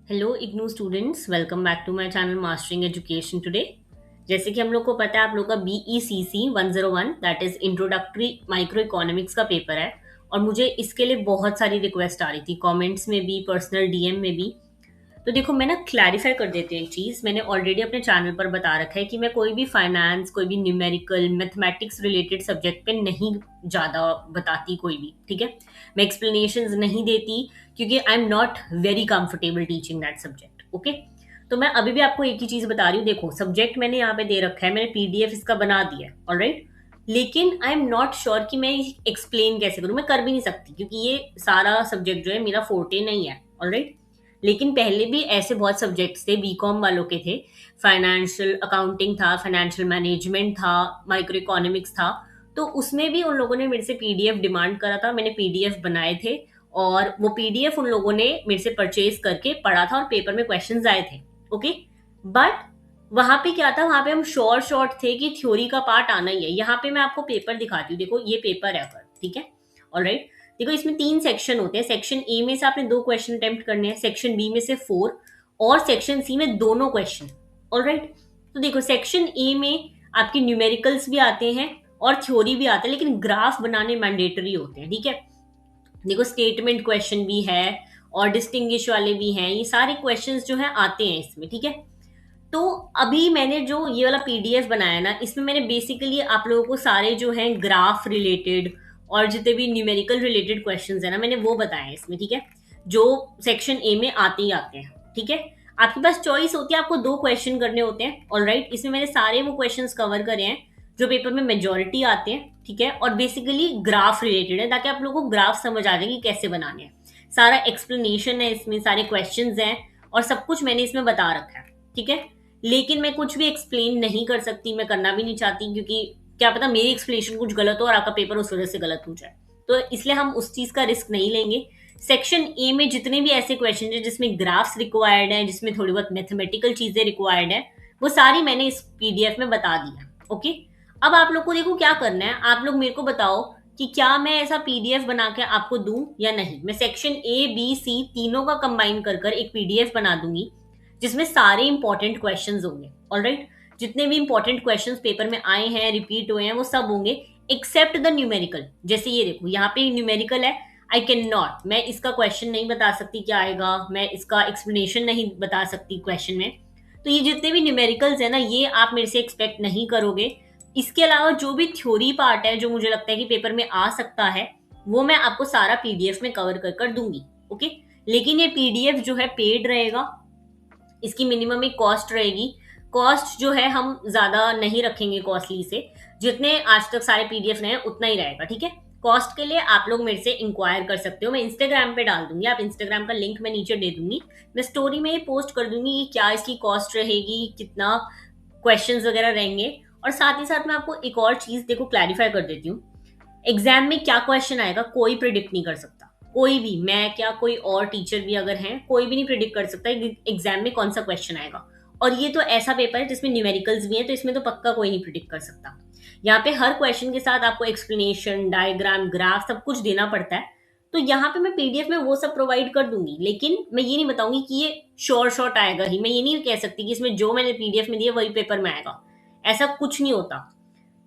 Hello IGNOU students, welcome back to my channel mastering education today. जैसे कि हम लोग को पता है, आप लोग का BECC 101 that is introductory micro economics का पेपर है। और मुझे इसके लिए बहुत सारी रिक्वेस्ट आ रही थी, कमेंट्स में भी, पर्सनल DM में भी। तो देखो, मैं ना क्लैरिफाई कर देती हूँ एक चीज़। मैंने ऑलरेडी अपने चैनल पर बता रखा है कि मैं कोई भी फाइनेंस, कोई भी न्यूमेरिकल, मैथमेटिक्स रिलेटेड सब्जेक्ट पे नहीं ज़्यादा बताती कोई भी, ठीक है। मैं एक्सप्लेनेशंस नहीं देती क्योंकि I am not very comfortable teaching that subject, okay. तो मैं अभी भी आपको एक ही चीज़ बता रही हूँ। देखो, सब्जेक्ट मैंने यहाँ पे दे रखा है, मैंने PDF इसका बना दिया है, ऑलराइट। लेकिन आई एम नॉट श्योर कि मैं एक्सप्लेन कैसे करूँ। मैं कर भी नहीं सकती क्योंकि ये सारा सब्जेक्ट जो है मेरा फोर्टे नहीं है, ऑलराइट। लेकिन पहले भी ऐसे बहुत सब्जेक्ट्स थे, BCom वालों के थे। फाइनेंशियल अकाउंटिंग था, फाइनेंशियल मैनेजमेंट था, माइक्रो इकोनॉमिक्स था। तो उसमें भी उन लोगों ने मेरे से PDF डिमांड करा था, मैंने PDF बनाए थे। और वो PDF उन लोगों ने मेरे से परचेज करके पढ़ा था और पेपर में क्वेश्चंस आए थे, ओके। बट वहां पे क्या था, वहां पे हम शॉर्ट थे कि थ्योरी का पार्ट आना ही है। यहाँ पे मैं आपको पेपर दिखाती हूँ, देखो ये पेपर है अगर, ठीक है, ऑलराइट। देखो, इसमें 3 सेक्शन होते हैं। सेक्शन ए में से आपने 2 क्वेश्चन अटेम्प्ट करने हैं, सेक्शन बी में से 4, और सेक्शन सी में दोनों क्वेश्चन, ऑलराइट। तो देखो, सेक्शन ए में आपके न्यूमेरिकल्स भी आते हैं और थ्योरी भी आता है, लेकिन ग्राफ बनाने मैंडेटरी होते हैं, ठीक है। देखो, स्टेटमेंट क्वेश्चन भी है और डिस्टिंग्विश वाले भी हैं। ये सारे क्वेश्चंस जो है आते हैं इसमें, ठीक है। तो अभी मैंने जो ये वाला PDF बनाया ना, इसमें मैंने बेसिकली आप लोगों को सारे जो हैं ग्राफ रिलेटेड और जितने भी न्यूमेरिकल रिलेटेड क्वेश्चंस है ना, मैंने वो बताए हैं इसमें, ठीक है। जो सेक्शन ए में आते ही आते हैं, ठीक है। आपके पास चॉइस होती है, आपको 2 क्वेश्चन करने होते हैं, ऑलराइट। इसमें मैंने सारे वो क्वेश्चंस कवर करे हैं जो पेपर में मेजोरिटी आते हैं, ठीक है। और बेसिकली ग्राफ रिलेटेड है, ताकि आप लोगों को ग्राफ समझ आ जाए कि कैसे बनाने हैं। सारा एक्सप्लेनेशन है इसमें, सारे क्वेश्चंस हैं और सब कुछ मैंने इसमें बता रखा है, ठीक है। लेकिन मैं कुछ भी एक्सप्लेन नहीं कर सकती, मैं करना भी नहीं चाहती, क्योंकि क्या पता मेरी एक्सप्लेनेशन कुछ गलत हो और आपका पेपर उस वजह से गलत हो जाए। तो इसलिए हम उस चीज का रिस्क नहीं लेंगे। सेक्शन ए में जितने भी ऐसे क्वेश्चन है जिसमें ग्राफ्स रिक्वायर्ड है, जिसमें थोड़ी बहुत मैथमेटिकल चीजें रिक्वायर्ड है, वो सारी मैंने इस PDF में बता दी है, ओके। अब आप लोग को देखो क्या करना है, आप लोग मेरे को बताओ कि क्या मैं ऐसा PDF बना के आपको दूं या नहीं। मैं सेक्शन A B C तीनों का कंबाइन कर कर एक PDF बना दूंगी, जिसमें सारे इंपॉर्टेंट क्वेश्चंस होंगे, ऑलराइट। जितने भी इंपॉर्टेंट क्वेश्चंस पेपर में आए हैं, रिपीट हुए हैं, वो सब होंगे एक्सेप्ट द न्यूमेरिकल। जैसे ये देखो, यहाँ पे न्यूमेरिकल है, आई कैन नॉट, मैं इसका क्वेश्चन नहीं बता सकती क्या आएगा, मैं इसका एक्सप्लेनेशन नहीं बता सकती क्वेश्चन में। तो ये जितने भी न्यूमेरिकल्स है ना, ये आप मेरे से एक्सपेक्ट नहीं करोगे। इसके अलावा जो भी थ्योरी पार्ट है, जो मुझे लगता है कि पेपर में आ सकता है, वो मैं आपको सारा PDF में कवर कर कर दूंगी, ओके। लेकिन ये PDF जो है पेड रहेगा, इसकी मिनिमम एक कॉस्ट रहेगी। कॉस्ट जो है हम ज्यादा नहीं रखेंगे कॉस्टली से, जितने आज तक सारे PDF रहे हैं उतना ही रहेगा, ठीक है। कॉस्ट के लिए आप लोग मेरे से इंक्वायर कर सकते हो, मैं इंस्टाग्राम पे डाल दूंगी, आप इंस्टाग्राम का लिंक मैं नीचे दे दूंगी। मैं स्टोरी में ये पोस्ट कर दूंगी कि क्या इसकी कॉस्ट रहेगी, कितना क्वेश्चंस वगैरह रहेंगे। और साथ ही साथ मैं आपको एक और चीज देखो क्लैरिफाई कर देती हूँ। एग्जाम में क्या क्वेश्चन आएगा कोई प्रिडिक्ट नहीं कर सकता, कोई भी, मैं क्या कोई और टीचर भी अगर हैं, कोई भी नहीं प्रिडिक्ट कर सकता एग्जाम में कौन सा क्वेश्चन आएगा। और ये तो ऐसा पेपर है जिसमें न्यूमेरिकल्स भी हैं, तो इसमें तो पक्का कोई नहीं प्रिडिक्ट कर सकता। यहाँ पे हर क्वेश्चन के साथ आपको एक्सप्लेनेशन, डायग्राम, ग्राफ सब कुछ देना पड़ता है। तो यहाँ पे मैं PDF में वो सब प्रोवाइड कर दूंगी, लेकिन मैं ये नहीं बताऊंगी कि ये शॉर्ट आएगा ही। मैं ये नहीं कह सकती कि इसमें जो मैंने PDF में दिया वही पेपर में आएगा, ऐसा कुछ नहीं होता,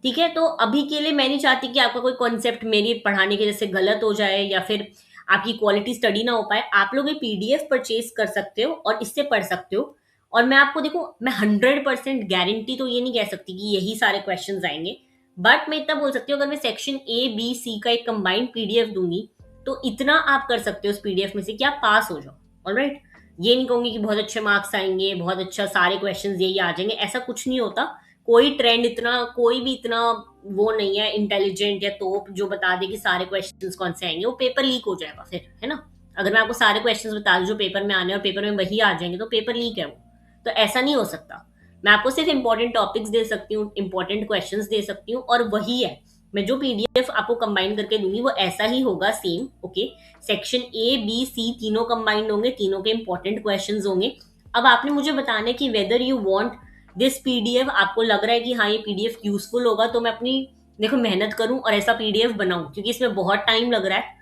ठीक है। तो अभी के लिए मैं नहीं चाहती कि आपका कोई कॉन्सेप्ट मेरी पढ़ाने के जैसे गलत हो जाए या फिर आपकी क्वालिटी स्टडी ना हो पाए। आप लोग ये PDF परचेज कर सकते हो और इससे पढ़ सकते हो। और मैं आपको देखो, मैं 100% गारंटी तो ये नहीं कह सकती कि यही सारे क्वेश्चन आएंगे, बट मैं इतना बोल सकती हूँ, अगर मैं सेक्शन A B C का एक कंबाइंड PDF दूंगी, तो इतना आप कर सकते हो उस PDF में से कि आप पास हो जाओ, ऑलराइट। ये नहीं कहूंगी कि बहुत अच्छे मार्क्स आएंगे, बहुत अच्छा सारे क्वेश्चन यही आ जाएंगे, ऐसा कुछ नहीं होता। कोई ट्रेंड इतना, कोई भी इतना वो नहीं है इंटेलिजेंट या तोप जो बता दे कि सारे क्वेश्चंस कौन से आएंगे। वो पेपर लीक हो जाएगा फिर, है ना। अगर मैं आपको सारे क्वेश्चंस बता दूं जो पेपर में आने और पेपर में वही आ जाएंगे, तो पेपर लीक है वो। तो ऐसा नहीं हो सकता। मैं आपको सिर्फ इंपॉर्टेंट टॉपिक्स दे सकती हूँ, इंपॉर्टेंट क्वेश्चंस दे सकती हूँ, और वही है। मैं जो PDF आपको कंबाइन करके दूंगी वो ऐसा ही होगा, same, okay. Section A B C तीनों कंबाइंड होंगे, तीनों के इंपॉर्टेंट क्वेश्चंस होंगे। अब आपने मुझे बताना है कि whether you want this PDF, आपको लग रहा है कि हाँ ये PDF यूजफुल होगा, तो मैं अपनी देखो मेहनत करूं और ऐसा PDF बनाऊं, क्योंकि इसमें बहुत टाइम लग रहा है।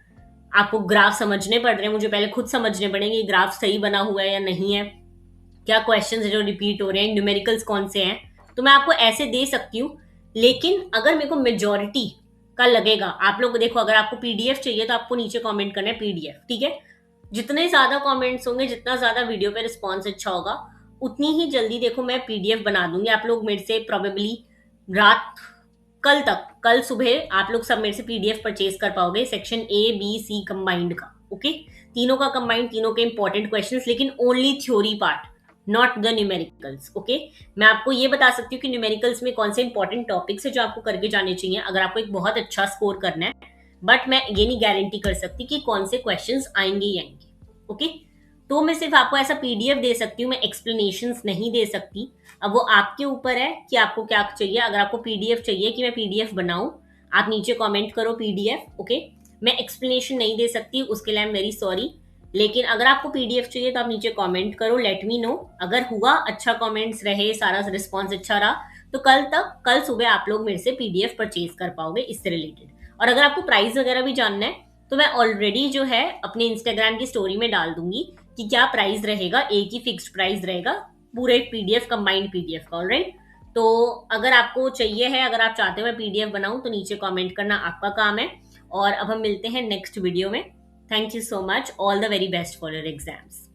आपको ग्राफ समझने पड़ रहे हैं, मुझे पहले खुद समझने पड़ेंगे ये ग्राफ सही बना हुआ है या नहीं है, क्या क्वेश्चंस है जो रिपीट हो रहे हैं, न्यूमेरिकल्स कौन से हैं, तो मैं आपको ऐसे दे सकती हूँ। लेकिन अगर मेरे को मेजोरिटी का लगेगा, आप लोग देखो, अगर आपको पीडीएफ चाहिए तो आपको नीचे कमेंट करना है पीडीएफ, ठीक है। जितने ज्यादा कमेंट्स होंगे, जितना ज्यादा वीडियो पे रिस्पॉन्स अच्छा होगा, उतनी ही जल्दी देखो मैं पीडीएफ बना दूंगी। आप लोग मेरे से प्रोबेबली रात, कल तक, कल सुबह आप लोग सब मेरे से पीडीएफ परचेज कर पाओगे, section A B C combined का, ओके। तीनों का कंबाइंड, तीनों के इंपॉर्टेंट क्वेश्चंस, लेकिन only theory part, not the numericals, okay. मैं आपको ये बता सकती हूँ कि न्यूमेरिकल्स में कौन से इंपॉर्टेंट टॉपिक्स है जो आपको करके जाने चाहिए अगर आपको एक बहुत अच्छा स्कोर करना है, बट मैं ये नहीं गारंटी कर सकती कि कौन से क्वेश्चंस आएंगे ही आएंगे, ओके। तो मैं सिर्फ आपको ऐसा पीडीएफ दे सकती हूँ, मैं एक्सप्लेनेशंस नहीं दे सकती। अब वो आपके ऊपर है कि आपको क्या चाहिए। अगर आपको पीडीएफ चाहिए कि मैं पीडीएफ बनाऊं, आप नीचे कमेंट करो पीडीएफ, ओके। मैं एक्सप्लेनेशन नहीं दे सकती, उसके लिए आई एम वेरी सॉरी। लेकिन अगर आपको पीडीएफ चाहिए तो आप नीचे कमेंट करो, लेट मी नो। अगर हुआ अच्छा, कमेंट्स रहे, सारा रिस्पॉन्स अच्छा रहा, तो कल सुबह आप लोग मेरे से पीडीएफ परचेज कर पाओगे इससे रिलेटेड। और अगर आपको प्राइस वगैरह भी जानना है तो मैं ऑलरेडी जो है अपने इंस्टाग्राम की स्टोरी में डाल दूंगी कि क्या प्राइस रहेगा, एक ही फिक्स्ड प्राइस रहेगा पूरे पीडीएफ, कंबाइंड पीडीएफ का, ऑलराइट। तो अगर आपको चाहिए है, अगर आप चाहते हो मैं पीडीएफ बनाऊं, तो नीचे कमेंट करना आपका काम है। और अब हम मिलते हैं नेक्स्ट वीडियो में। Thank you so much, all the very best for your exams.